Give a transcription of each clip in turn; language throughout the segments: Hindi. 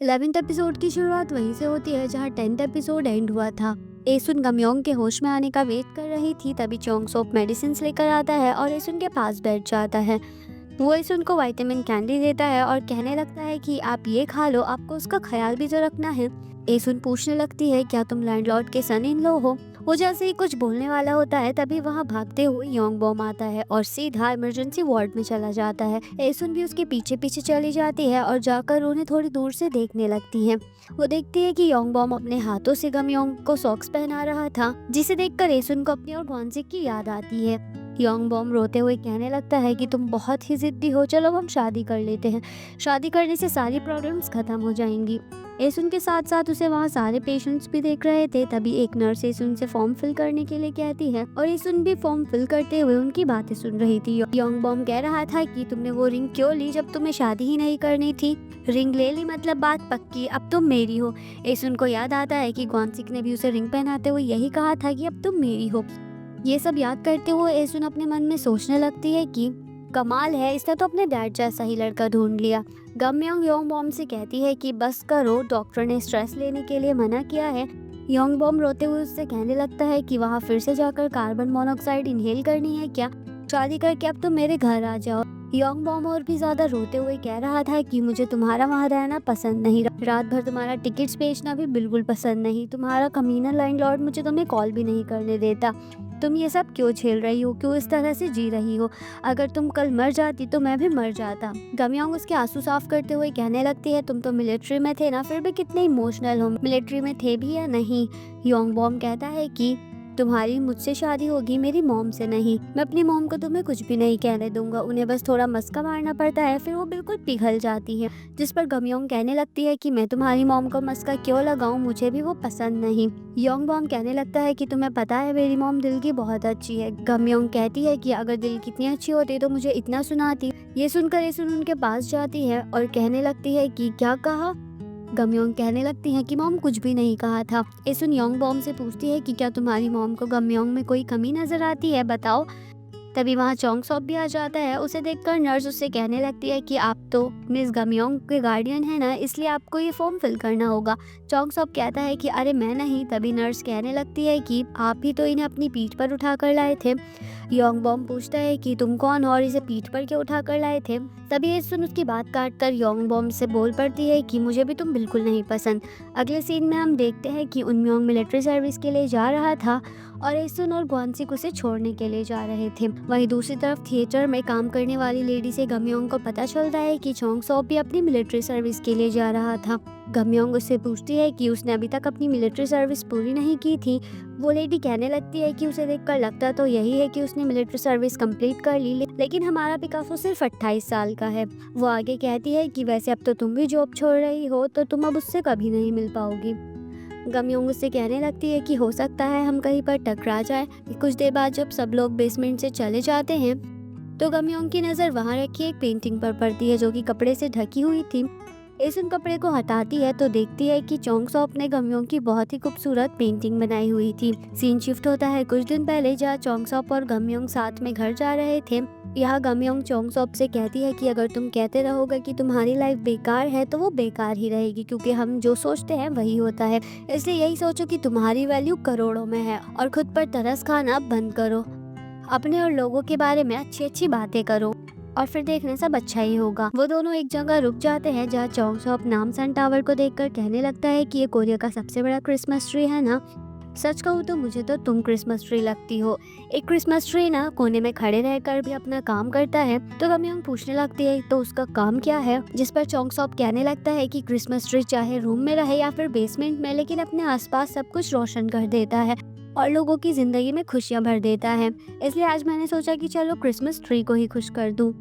11th एपिसोड की शुरुआत वहीं से होती है जहां 10th एपिसोड एंड हुआ था। एसुन गमयोंग के होश में आने का वेट कर रही थी, तभी चोंग सोप मेडिसिन लेकर आता है और एसुन के पास बैठ जाता है। वो एसुन को विटामिन कैंडी देता है और कहने लगता है कि आप ये खा लो, आपको उसका ख्याल भी तो रखना है। एसुन पूछने लगती है, क्या तुम लैंडलॉर्ड के सन इन लो हो? वो जैसे ही कुछ बोलने वाला होता है तभी वहाँ भागते हुए योंग बॉम आता है और सीधा इमरजेंसी वार्ड में चला जाता है। एसुन भी उसके पीछे पीछे चली जाती है और जाकर उन्हें थोड़ी दूर से देखने लगती है। वो देखती है कि योंग बॉम अपने हाथों से गमयोंग को सॉक्स पहना रहा था, जिसे देखकर एसुन को अपनी और ग्वानजिक की याद आती है। योंग बॉम रोते हुए कहने लगता है कि तुम बहुत ही जिद्दी हो, चलो हम शादी कर लेते हैं। शादी करने से सारी प्रॉब्लम्स खत्म हो जाएंगी। एसुन के साथ साथ उसे वहाँ सारे पेशेंट्स भी देख रहे थे। तभी एक नर्स एसुन से फॉर्म फिल करने के लिए कहती है और एसुन भी फॉर्म फिल करते हुए उनकी बातें सुन रही थी। योंग बॉम कह रहा था कि तुमने वो रिंग क्यों ली जब तुम्हें शादी ही नहीं करनी थी? रिंग ले ली मतलब बात पक्की, अब तुम मेरी हो। एसुन को याद आता है कि ग्वानजिक ने भी उसे रिंग पहनाते हुए यही कहा था कि अब तुम मेरी हो। ये सब याद करते हुए एसुन अपने मन में सोचने लगती है कि कमाल है, इसने तो अपने डैड जैसा ही लड़का ढूंढ लिया। गमयोंग योंग बॉम से कहती है कि बस करो, डॉक्टर ने स्ट्रेस लेने के लिए मना किया है। योंग बॉम रोते हुए उससे कहने लगता है कि वहाँ फिर से जाकर कार्बन मोनोऑक्साइड इनहेल करनी है क्या? शादी करके अब तुम मेरे घर आ जाओ। योंग बॉम और भी ज्यादा रोते हुए कह रहा था कि मुझे तुम्हारा वहाँ रहना पसंद नहीं, रात भर तुम्हारा टिकट्स बेचना भी बिल्कुल पसंद नहीं, तुम्हारा कमीना लैंडलॉर्ड मुझे तुम्हें कॉल भी नहीं करने देता। तुम ये सब क्यों झेल रही हो, क्यों इस तरह से जी रही हो? अगर तुम कल मर जाती तो मैं भी मर जाता। गमयोंग उसके आंसू साफ करते हुए कहने लगती है, तुम तो मिलिट्री में थे ना, फिर भी कितने इमोशनल हो। मिलिट्री में थे भी या नहीं? योंग बॉम कहता है कि तुम्हारी मुझसे शादी होगी, मेरी मॉम से नहीं। मैं अपनी मॉम को तुम्हें कुछ भी नहीं कहने दूंगा, उन्हें बस थोड़ा मस्का मारना पड़ता है, फिर वो बिल्कुल पिघल जाती है। जिस पर गमयोंग कहने लगती है कि मैं तुम्हारी मॉम को मस्का क्यों लगाऊं, मुझे भी वो पसंद नहीं। योंग बॉम कहने लगता है कि तुम्हें पता है मेरी मॉम दिल की बहुत अच्छी है। गमयोंग कहती है कि अगर दिल कितनी अच्छी होती तो मुझे इतना सुनाती। ये सुनकर एसुन उनके पास जाती है और कहने लगती है कि क्या कहा? गमयोंग कहने लगती है कि मॉम कुछ भी नहीं कहा था। एसुन योंग बॉम से पूछती है कि क्या तुम्हारी मॉम को गमयोंग में कोई कमी नजर आती है, बताओ। तभी वहाँ चोंग सॉप भी आ जाता है। उसे देखकर नर्स उससे कहने लगती है कि आप तो मिस गमयोंग के गार्डियन है ना, इसलिए आपको ये फॉर्म फिल करना होगा। चोंग सॉप कहता है कि अरे मैं नहीं। तभी नर्स कहने लगती है कि आप ही तो इन्हें अपनी पीठ पर उठा कर लाए थे। योंग बॉम पूछता है कि तुम कौन हो और इसे पीठ पर क्यों उठा कर लाए थे? तभी एसुन उसकी बात काट कर योंग बॉम से बोल पड़ती है कि मुझे भी तुम बिल्कुल नहीं पसंद। अगले सीन में हम देखते हैं कि उनम्योंग मिलिट्री सर्विस के लिए जा रहा था और एसुन और ग्वानजिक उसे छोड़ने के लिए जा रहे थे। वहीं दूसरी तरफ थिएटर में काम करने वाली लेडी से गमयोंग को पता चलता है कि चोंग सॉप भी अपनी मिलिट्री सर्विस के लिए जा रहा था। गमयोंग उससे पूछती है कि उसने अभी तक अपनी मिलिट्री सर्विस पूरी नहीं की थी। वो लेडी कहने लगती है कि उसे देखकर लगता तो यही है कि उसने मिलिट्री सर्विस कंप्लीट कर ली, लेकिन हमारा पिकासो सिर्फ 28 साल का है। वो आगे कहती है कि वैसे अब तो तुम भी जॉब छोड़ रही हो, तो तुम अब उससे कभी नहीं मिल पाओगी। गमयोंग उससे कहने लगती है कि हो सकता है हम कहीं पर टकरा जाए। कुछ देर बाद जब सब लोग बेसमेंट से चले जाते हैं तो गमयोंग की नज़र वहाँ रखी एक पेंटिंग पर पड़ती है जो कि कपड़े से ढकी हुई थी। एसुन कपड़े को हटाती है तो देखती है कि चोंग सॉप ने गमयोंग की बहुत ही खूबसूरत पेंटिंग बनाई हुई थी। सीन शिफ्ट होता है कुछ दिन पहले, जहाँ चोंग सॉप और गमयोंग साथ में घर जा रहे थे। यहाँ गमयोंग चोंग सॉप से कहती है कि अगर तुम कहते रहोगे कि तुम्हारी लाइफ बेकार है तो वो बेकार ही रहेगी, क्योंकि हम जो सोचते हैं वही होता है। इसलिए यही सोचो कि तुम्हारी वैल्यू करोड़ों में है और खुद पर तरस खाना बंद करो। अपने और लोगों के बारे में अच्छी अच्छी बातें करो और फिर देखने सब अच्छा ही होगा। वो दोनों एक जगह रुक जाते हैं जहाँ चोंग सॉप नामसन टावर को देखकर कहने लगता है कि ये कोरिया का सबसे बड़ा क्रिसमस ट्री है ना। सच कहूँ तो मुझे तो तुम क्रिसमस ट्री लगती हो। एक क्रिसमस ट्री ना कोने में खड़े रहकर भी अपना काम करता है। तो गमयोंग पूछने लगती है तो उसका काम क्या है? जिस पर चोंग सॉप कहने लगता है कि क्रिसमस ट्री चाहे रूम में रहे या फिर बेसमेंट में, लेकिन अपने आसपास सब कुछ रोशन कर देता है और लोगों की जिंदगी में खुशियां भर देता है। इसलिए आज मैंने सोचा कि चलो क्रिसमस ट्री को ही खुश कर दूं।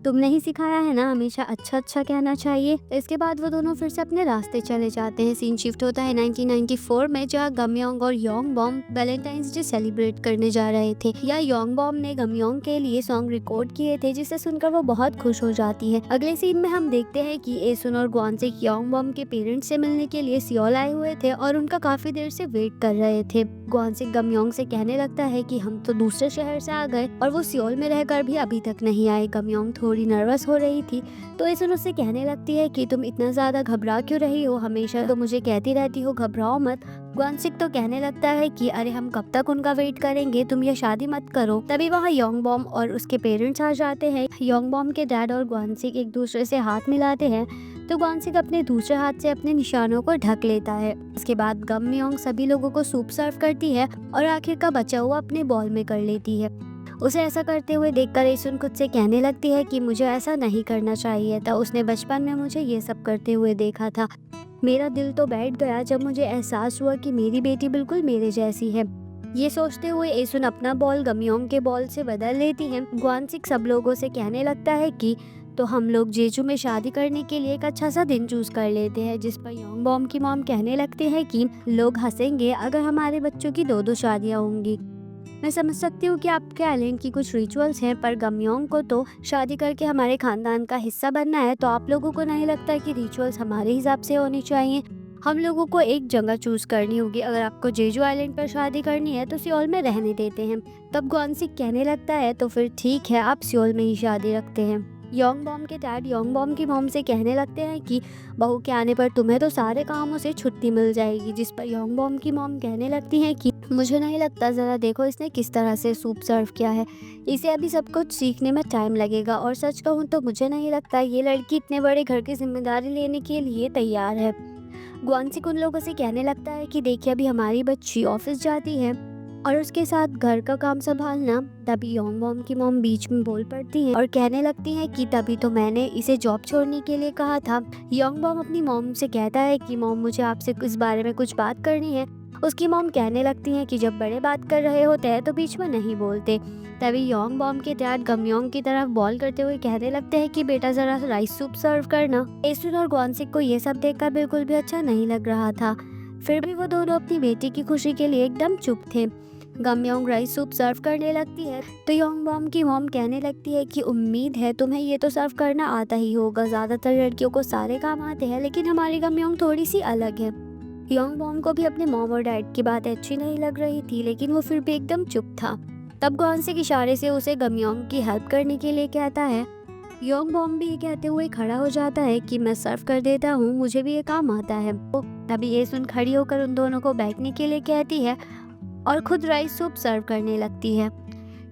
तुमने ही सिखाया है ना हमेशा अच्छा अच्छा कहना चाहिए। इसके बाद वो दोनों फिर से अपने रास्ते चले जाते हैं। सीन शिफ्ट होता है 1994 में, जहाँ गमयोंग और योंग बॉम वैलेंटाइंस डे सेलिब्रेट करने जा रहे थे। या योंग बॉम ने गमयोंग के लिए सॉन्ग रिकॉर्ड किए थे जिसे सुनकर वो बहुत खुश हो जाती है। अगले सीन में हम देखते हैं कि एसुन और ग्वानजिक योंग बॉम के पेरेंट्स से मिलने के लिए सियोल आए हुए थे और उनका काफी देर से वेट कर रहे थे। ग्वानजिक गमयोंग से कहने लगता है कि हम तो दूसरे शहर से आ गए और वो सियोल में रहकर भी अभी तक नहीं आए। गमयोंग थोड़ी थोड़ी नर्वस हो रही थी। तो एसुन उससे कहने लगती है कि तुम इतना ज़्यादा घबरा क्यों रही हो, हमेशा तो मुझे कहती रहती हो घबराओ मत। ग्वानसिक तो कहने लगता है कि अरे हम कब तक उनका वेट करेंगे, तुम ये शादी मत करो। तभी वहाँ योंगबॉम और उसके पेरेंट्स आ जाते हैं। योंगबॉम के डैड और ग्वानसिक एक दूसरे से हाथ मिलाते हैं तो ग्वानसिक अपने दूसरे हाथ से अपने निशानों को ढक लेता है। इसके बाद गमयोंग सभी लोगों को सूप सर्व करती है और आखिर का बचा हुआ अपने बॉल में कर लेती है। उसे ऐसा करते हुए देखकर एसुन खुद से कहने लगती है कि मुझे ऐसा नहीं करना चाहिए था, उसने बचपन में मुझे ये सब करते हुए देखा था। मेरा दिल तो बैठ गया जब मुझे एहसास हुआ कि मेरी बेटी बिल्कुल मेरे जैसी है। ये सोचते हुए एसुन अपना बॉल गमयोंग के बॉल से बदल लेती है। ग्वानसिक सब लोगों से कहने लगता है कि तो हम लोग जेजू में शादी करने के लिए एक अच्छा सा दिन चूज कर लेते हैं, जिस पर योंगबॉम की मॉम कहने लगते हैं कि लोग हंसेंगे अगर हमारे बच्चों की 2-2 शादियां होंगी। मैं समझ सकती हूँ कि आपके आइलैंड की कुछ रिचुअल्स हैं, पर गमयोंग को तो शादी करके हमारे खानदान का हिस्सा बनना है, तो आप लोगों को नहीं लगता कि रिचुअल्स हमारे हिसाब से होनी चाहिए? हम लोगों को एक जगह चूज करनी होगी। अगर आपको जेजू आइलैंड पर शादी करनी है तो सियोल में रहने देते हैं। तब ग्वानसिक कहने लगता है तो फिर ठीक है, आप सियोल में ही शादी रखते हैं। योंगबॉम के डैड योंगबॉम की मॉम से कहने लगते हैं कि बहू के आने पर तुम्हें तो सारे कामों से छुट्टी मिल जाएगी, जिस पर योंगबॉम की मॉम कहने लगती हैं कि मुझे नहीं लगता, ज़रा देखो इसने किस तरह से सूप सर्व किया है, इसे अभी सब कुछ सीखने में टाइम लगेगा और सच कहूँ तो मुझे नहीं लगता ये लड़की इतने बड़े घर की जिम्मेदारी लेने के लिए तैयार है। ग्वानसिक उन लोगों से कहने लगता है कि देखिए अभी हमारी बच्ची ऑफिस जाती है और उसके साथ घर का काम संभालना। तभी योंगबॉम की मॉम बीच में बोल पड़ती है और कहने लगती है कि तभी तो मैंने इसे जॉब छोड़ने के लिए कहा था। योंगबॉम अपनी मॉम से कहता है कि मॉम मुझे आपसे इस बारे में कुछ बात करनी है। उसकी मॉम कहने लगती है कि जब बड़े बात कर रहे होते हैं तो बीच में नहीं बोलते। तभी योंगबॉम के डैड गमयोंग की तरफ बॉल करते हुए कहने लगते हैं कि बेटा जरा राइस सूप सर्व करना। एसुन और ग्वानसिक को ये सब देखकर बिल्कुल भी अच्छा नहीं लग रहा था, फिर भी वो दोनों अपनी बेटी की खुशी के लिए एकदम चुप थे। गमयोंग राइस सूप सर्व करने लगती है तो योंगबॉम की मॉम कहने लगती है कि उम्मीद है तुम्हें ये तो सर्व करना आता ही होगा, ज़्यादातर लड़कियों को सारे काम आते हैं, लेकिन हमारी गमयोंग थोड़ी सी अलग है। योंगबॉम को भी अपने मॉम और डैड की बात अच्छी नहीं लग रही थी, लेकिन वो फिर भी एकदम चुप था। तब ग्वानसिक इशारे से उसे गमयोंग की हेल्प करने के लिए कहता है। योंगबॉम भी ये कहते हुए खड़ा हो जाता है कि मैं सर्व कर देता हूँ, मुझे भी ये काम आता है। तभी एसुन खड़ी होकर उन दोनों को बैठने के लिए कहती है और खुद राइस सूप सर्व करने लगती है।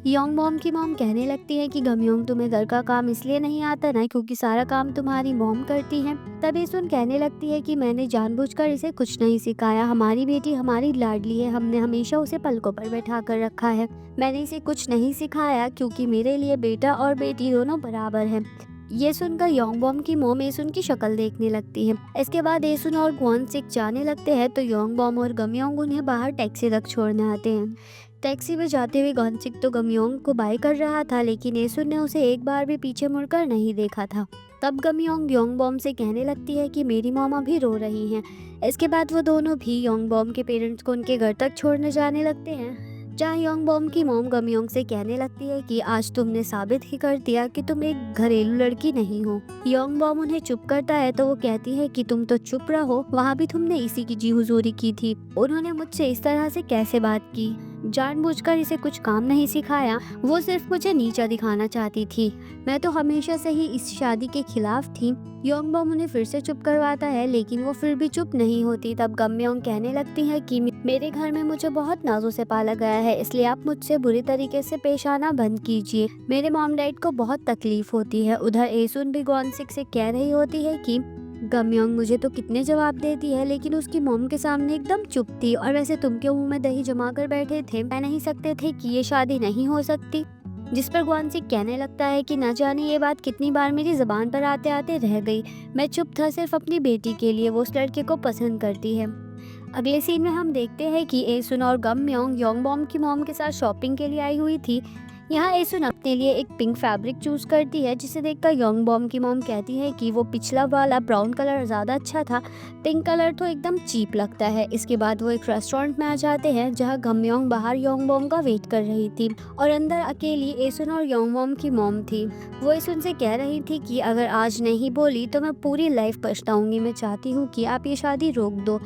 योंगबॉम की मॉम कहने लगती है कि गमयोंग तुम्हें घर का काम इसलिए नहीं आता ना क्योंकि सारा काम तुम्हारी मॉम करती है। तब एसुन कहने लगती है कि मैंने जानबूझकर इसे कुछ नहीं सिखाया, हमारी बेटी हमारी लाडली है, हमने हमेशा उसे पलकों पर बैठा कर रखा है। मैंने इसे कुछ नहीं सिखाया क्योंकि मेरे लिए बेटा और बेटी दोनों बराबर हैं। ये सुनकर योंगबॉम की मॉम एसुन की शक्ल देखने लगती है। इसके बाद एसुन और ग्वानसिक जाने लगते हैं तो योंगबॉम और गमयोंग उन्हें बाहर टैक्सी तक छोड़ने आते हैं। टैक्सी में जाते हुए ग्वानसिक तो गमयोंग को बाय कर रहा था, लेकिन एसुन ने उसे एक बार भी पीछे मुड़कर नहीं देखा था। तब गमयोंग योंगबॉम से कहने लगती है कि मेरी मॉम अभी रो रही हैं। इसके बाद वो दोनों भी योंगबॉम के पेरेंट्स को उनके घर तक छोड़ने जाने लगते हैं, जहाँ योंगबॉम की मॉम गमयोंग से कहने लगती है कि आज तुमने साबित ही कर दिया कि तुम एक घरेलू लड़की नहीं हो। योंगबॉम उन्हें चुप करता है तो वो कहती है कि तुम तो चुप रहो, वहाँ भी तुमने इसी की जी हुजूरी की थी। उन्होंने मुझसे इस तरह से कैसे बात की, जानबूझकर इसे कुछ काम नहीं सिखाया, वो सिर्फ मुझे नीचा दिखाना चाहती थी। मैं तो हमेशा से ही इस शादी के खिलाफ थी। योंगबॉम उन्हें फिर से चुप करवाता है, लेकिन वो फिर भी चुप नहीं होती। तब गमयोंग कहने लगती है कि मेरे घर में मुझे बहुत नाजों से पाला गया है, इसलिए आप मुझसे बुरी तरीके से पेश आना बंद कीजिए। मेरे मॉम डैड को बहुत तकलीफ होती है। उधर एसुन भी ग्वानसिक से कह रही होती है कि गमयोंग मुझे तो कितने जवाब देती है, लेकिन उसकी मॉम के सामने एकदम चुप थी। और वैसे तुम क्यों मुंह में दही जमा कर बैठे थे, कह नहीं सकते थे कि ये शादी नहीं हो सकती। जिस पर ग्वानसिक कहने लगता है कि न जाने ये बात कितनी बार मेरी ज़बान पर आते आते रह गई। मैं चुप था सिर्फ अपनी बेटी के लिए, वो उस लड़के को पसंद करती है। अगले सीन में हम देखते हैं कि एसुन और गमयोंग योंगबॉम की मॉम के साथ शॉपिंग के लिए आई हुई थी। यहाँ एसुन अपने लिए एक पिंक फैब्रिक चूज करती है, जिसे देखकर योंगबॉम की मॉम कहती है कि वो पिछला वाला ब्राउन कलर ज़्यादा अच्छा था, पिंक कलर तो एकदम चीप लगता है। इसके बाद वो एक रेस्टोरेंट में आ जाते हैं, जहाँ गमयोंग बाहर योंगबॉम का वेट कर रही थी और अंदर अकेली एसुन और योंगबॉम की मॉम थी। वो एसुन से कह रही थी कि अगर आज नहीं बोली तो मैं पूरी लाइफ पछताऊंगी, मैं चाहती हूँ कि आप ये शादी रोक दो,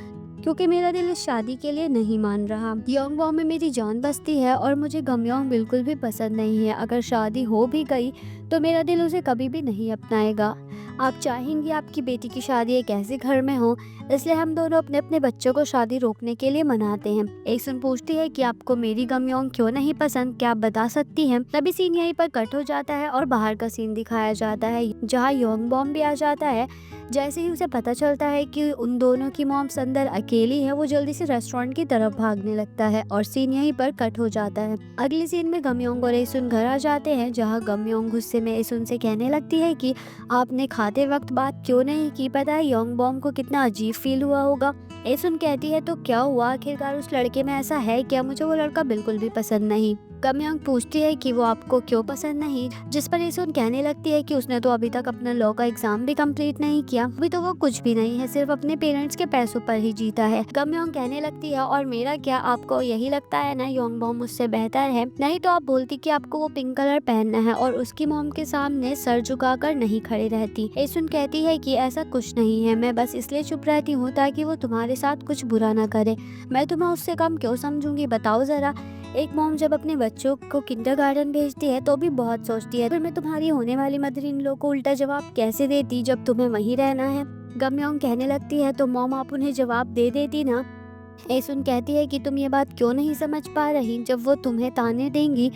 क्योंकि मेरा दिल इस शादी के लिए नहीं मान रहा। योंग बॉम में मेरी जान बसती है और मुझे गमयोंग बिल्कुल भी पसंद नहीं है। अगर शादी हो भी गई तो मेरा दिल उसे कभी भी नहीं अपनाएगा। आप चाहेंगी आपकी बेटी की शादी एक ऐसे घर में हो, इसलिए हम दोनों अपने अपने बच्चों को शादी रोकने के लिए मनाते हैं। एसुन पूछती है कि आपको मेरी गमयोंग क्यों नहीं पसंद, क्या आप बता सकती हैं? तभी सीन यहीं पर कट हो जाता है और बाहर का सीन दिखाया जाता है जहाँ योंग बॉम भी आ जाता है। जैसे ही उसे पता चलता है कि उन दोनों की मॉम्स अंदर अकेली है, वो जल्दी से रेस्टोरेंट की तरफ भागने लगता है और सीन यहीं पर कट हो जाता है। अगले सीन में गमयोंग और एसुन घर आ जाते हैं, जहाँ गमयोंग गुस्से में एसुन से कहने लगती है कि आपने खाते वक्त बात क्यों नहीं की, पता है योंग बॉम को कितना अजीब फील हुआ होगा। एसुन कहती है तो क्या हुआ, आखिरकार उस लड़के में ऐसा है क्या, मुझे वो लड़का बिल्कुल भी पसंद नहीं। गमयोंग पूछती है कि वो आपको क्यों पसंद नहीं, जिस पर एसुन कहने लगती है कि उसने तो अभी तक अपना लॉ का एग्जाम भी कंप्लीट नहीं किया, अभी तो वो कुछ भी नहीं है, सिर्फ अपने पेरेंट्स के पैसों पर ही जीता है। गमयोंग कहने लगती है और मेरा क्या, आपको यही लगता है ना योंग बॉम मुझसे बेहतर है, नहीं तो आप बोलती कि आपको वो पिंक कलर पहनना है और उसकी मॉम के सामने सर झुकाकर नहीं खड़े रहती। एसुन कहती है कि ऐसा कुछ नहीं है, मैं बस इसलिए चुप रहती हूँ ताकि वो तुम्हारे साथ कुछ बुरा ना करे, मैं तुम्हें उससे कम क्यों समझूंगी, बताओ जरा। एक मॉम जब अपने बच्चों को किंडरगार्टन भेजती है तो भी बहुत सोचती है, फिर मैं तुम्हारी होने वाली मदर इन लॉ को उल्टा जवाब कैसे देती जब तुम्हें वहीं रहना है। गमयोंग कहने लगती है तो मॉम आप उन्हें जवाब दे देती ना। एसुन कहती है कि तुम ये बात क्यों नहीं समझ पा रही, जब वो तुम्हें ताने देंगी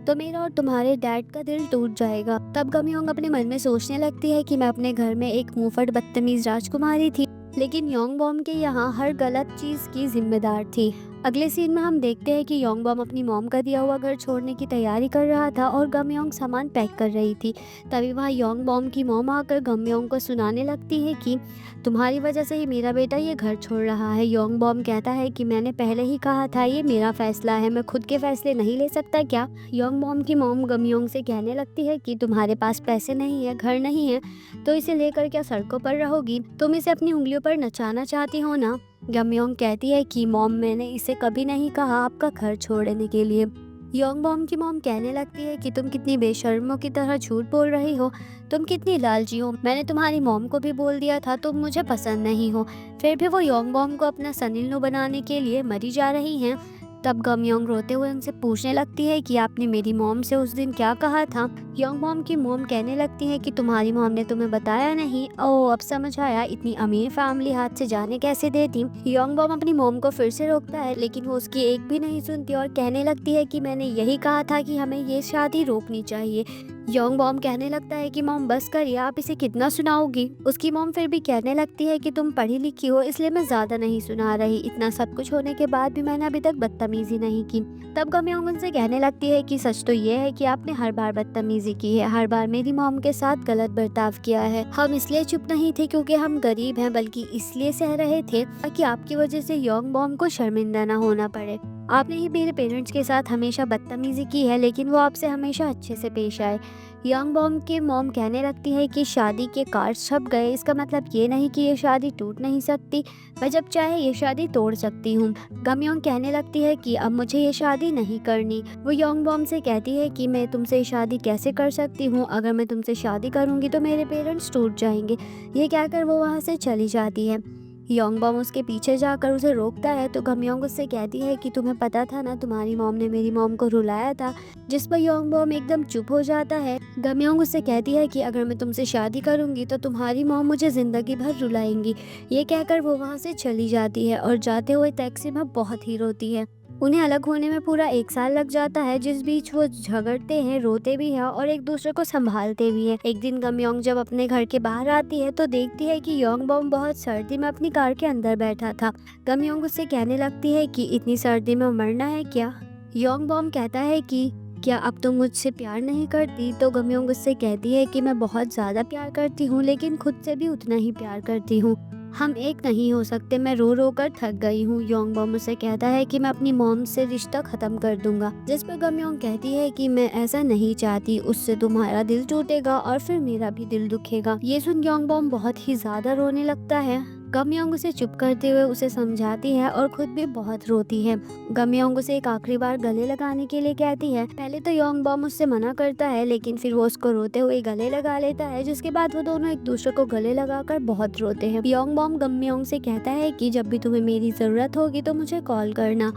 तो मेरा और तुम्हारे डैड का दिल टूट जाएगा। तब गमयोंग अपने मन में सोचने लगती है कि मैं अपने घर में एक मुंहफट बदतमीज राजकुमारी थी, लेकिन योंग बॉम के यहाँ हर गलत चीज की जिम्मेदार थी। अगले सीन में हम देखते हैं कि योंग बॉम अपनी मॉम का दिया हुआ घर छोड़ने की तैयारी कर रहा था और गमयोंग सामान पैक कर रही थी। तभी वहाँ योंग बॉम की मॉम आकर गमयोंग को सुनाने लगती है कि तुम्हारी वजह से ही मेरा बेटा ये घर छोड़ रहा है। योंग बॉम कहता है कि मैंने पहले ही कहा था ये मेरा फैसला है, मैं खुद के फैसले नहीं ले सकता क्या। योंग बॉम की मॉम गमयोंग से कहने लगती है कि तुम्हारे पास पैसे नहीं है, घर नहीं है, तो इसे लेकर क्या सड़कों पर रहोगी, तुम इसे अपनी उंगलियों पर नचाना चाहती हो ना। गमयोंग कहती है कि मॉम मैंने इसे कभी नहीं कहा आपका घर छोड़ने के लिए। योंग बॉम की मॉम कहने लगती है कि तुम कितनी बेशर्मों की तरह झूठ बोल रही हो, तुम कितनी लालची हो, मैंने तुम्हारी मॉम को भी बोल दिया था तुम मुझे पसंद नहीं हो, फिर भी वो योंग बॉम को अपना सन इन लॉ बनाने के लिए मरी जा रही हैं। तब गमयोंग रोते हुए उनसे पूछने लगती है कि आपने मेरी मॉम से उस दिन क्या कहा था। योंग बॉम की मॉम कहने लगती है कि तुम्हारी मॉम ने तुम्हें बताया नहीं। ओह अब समझ आया, इतनी अमीर फैमिली हाथ से जाने कैसे देती। योंग बॉम अपनी मॉम को फिर से रोकता है, लेकिन वो उसकी एक भी नहीं सुनती और कहने लगती है कि मैंने यही कहा था कि हमें ये शादी रोकनी चाहिए। योंग बॉम कहने लगता है कि मॉम बस करिए, आप इसे कितना सुनाओगी। उसकी मॉम फिर भी कहने लगती है कि तुम पढ़ी लिखी हो इसलिए मैं ज्यादा नहीं सुना रही, इतना सब कुछ होने के बाद भी मैंने अभी तक बदतमीजी नहीं की। तब गमयोंग उनसे कहने लगती है कि सच तो ये है कि आपने हर बार बदतमीजी की है, हर बार मेरी मॉम के साथ गलत बर्ताव किया है। हम इसलिए चुप नहीं थे क्योंकि हम गरीब हैं, बल्कि इसलिए सह रहे थे ताकि आपकी वजह से योंग बॉम को शर्मिंदा न होना पड़े। आपने ही मेरे पेरेंट्स के साथ हमेशा बदतमीजी की है, लेकिन वो आपसे हमेशा अच्छे से पेश आए। योंग बॉम के मॉम कहने लगती है कि शादी के कार्ड छप गए, इसका मतलब ये नहीं कि ये शादी टूट नहीं सकती, मैं जब चाहे ये शादी तोड़ सकती हूँ। गमयोंग कहने लगती है कि अब मुझे ये शादी नहीं करनी। वो योंग बॉम से कहती है कि मैं तुमसे शादी कैसे कर सकती हूँ, अगर मैं तुमसे शादी करूँगी तो मेरे पेरेंट्स टूट जाएंगे। ये कहकर वो वहाँ से चली जाती है। योंग बॉम उसके पीछे जाकर उसे रोकता है तो गमयोंग उससे कहती है कि तुम्हें पता था ना तुम्हारी मॉम ने मेरी मॉम को रुलाया था, जिस पर योंग बॉम एकदम चुप हो जाता है। गमयोंग उससे कहती है कि अगर मैं तुमसे शादी करूंगी तो तुम्हारी मॉम मुझे जिंदगी भर रुलाएंगी। ये कहकर वो वहाँ से चली जाती है और जाते हुए टैक्सी में बहुत ही रोती है। उन्हें अलग होने में पूरा 1 साल लग जाता है, जिस बीच वो झगड़ते हैं, रोते भी हैं और एक दूसरे को संभालते भी हैं। एक दिन गमयोंग जब अपने घर के बाहर आती है तो देखती है कि योंग बॉम बहुत सर्दी में अपनी कार के अंदर बैठा था। गमयोंग उससे कहने लगती है कि इतनी सर्दी में मरना है क्या। योंग बॉम कहता है कि क्या अब तुम मुझसे प्यार नहीं करती। तो गमयोंग उससे कहती है कि मैं बहुत ज़्यादा प्यार करती हूँ, लेकिन खुद से भी उतना ही प्यार करती हूँ, हम एक नहीं हो सकते, मैं रो रो कर थक गई हूँ। योंग बॉम उसे कहता है कि मैं अपनी मॉम से रिश्ता खत्म कर दूंगा, जिस पर गमयोंग कहती है कि मैं ऐसा नहीं चाहती, उससे तुम्हारा दिल टूटेगा और फिर मेरा भी दिल दुखेगा। ये सुन योंग बॉम बहुत ही ज्यादा रोने लगता है। गमयोंग उसे चुप करते हुए उसे समझाती है और खुद भी बहुत रोती है। गमयोंग उसे एक आखिरी बार गले लगाने के लिए कहती है। पहले तो योंग बॉम उससे मना करता है, लेकिन फिर वो उसको रोते हुए गले लगा लेता है, जिसके बाद वो दोनों एक दूसरे को गले लगाकर बहुत रोते हैं। योंग बॉम गमयोंग से कहता है कि जब भी तुम्हें मेरी जरूरत होगी तो मुझे कॉल करना,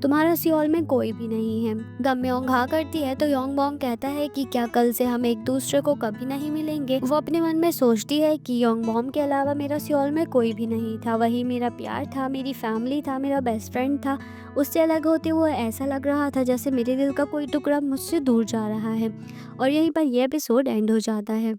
तुम्हारा सियोल में कोई भी नहीं है। गमयोंग हाँ करती है तो योंग बॉम कहता है कि क्या कल से हम एक दूसरे को कभी नहीं मिलेंगे। वो अपने मन में सोचती है कि योंग बॉम के अलावा मेरा सियोल में कोई भी नहीं था, वही मेरा प्यार था, मेरी फैमिली था, मेरा बेस्ट फ्रेंड था। उससे अलग होते हुए ऐसा लग रहा था जैसे मेरे दिल का कोई टुकड़ा मुझसे दूर जा रहा है। और यहीं पर यह एपिसोड एंड हो जाता है।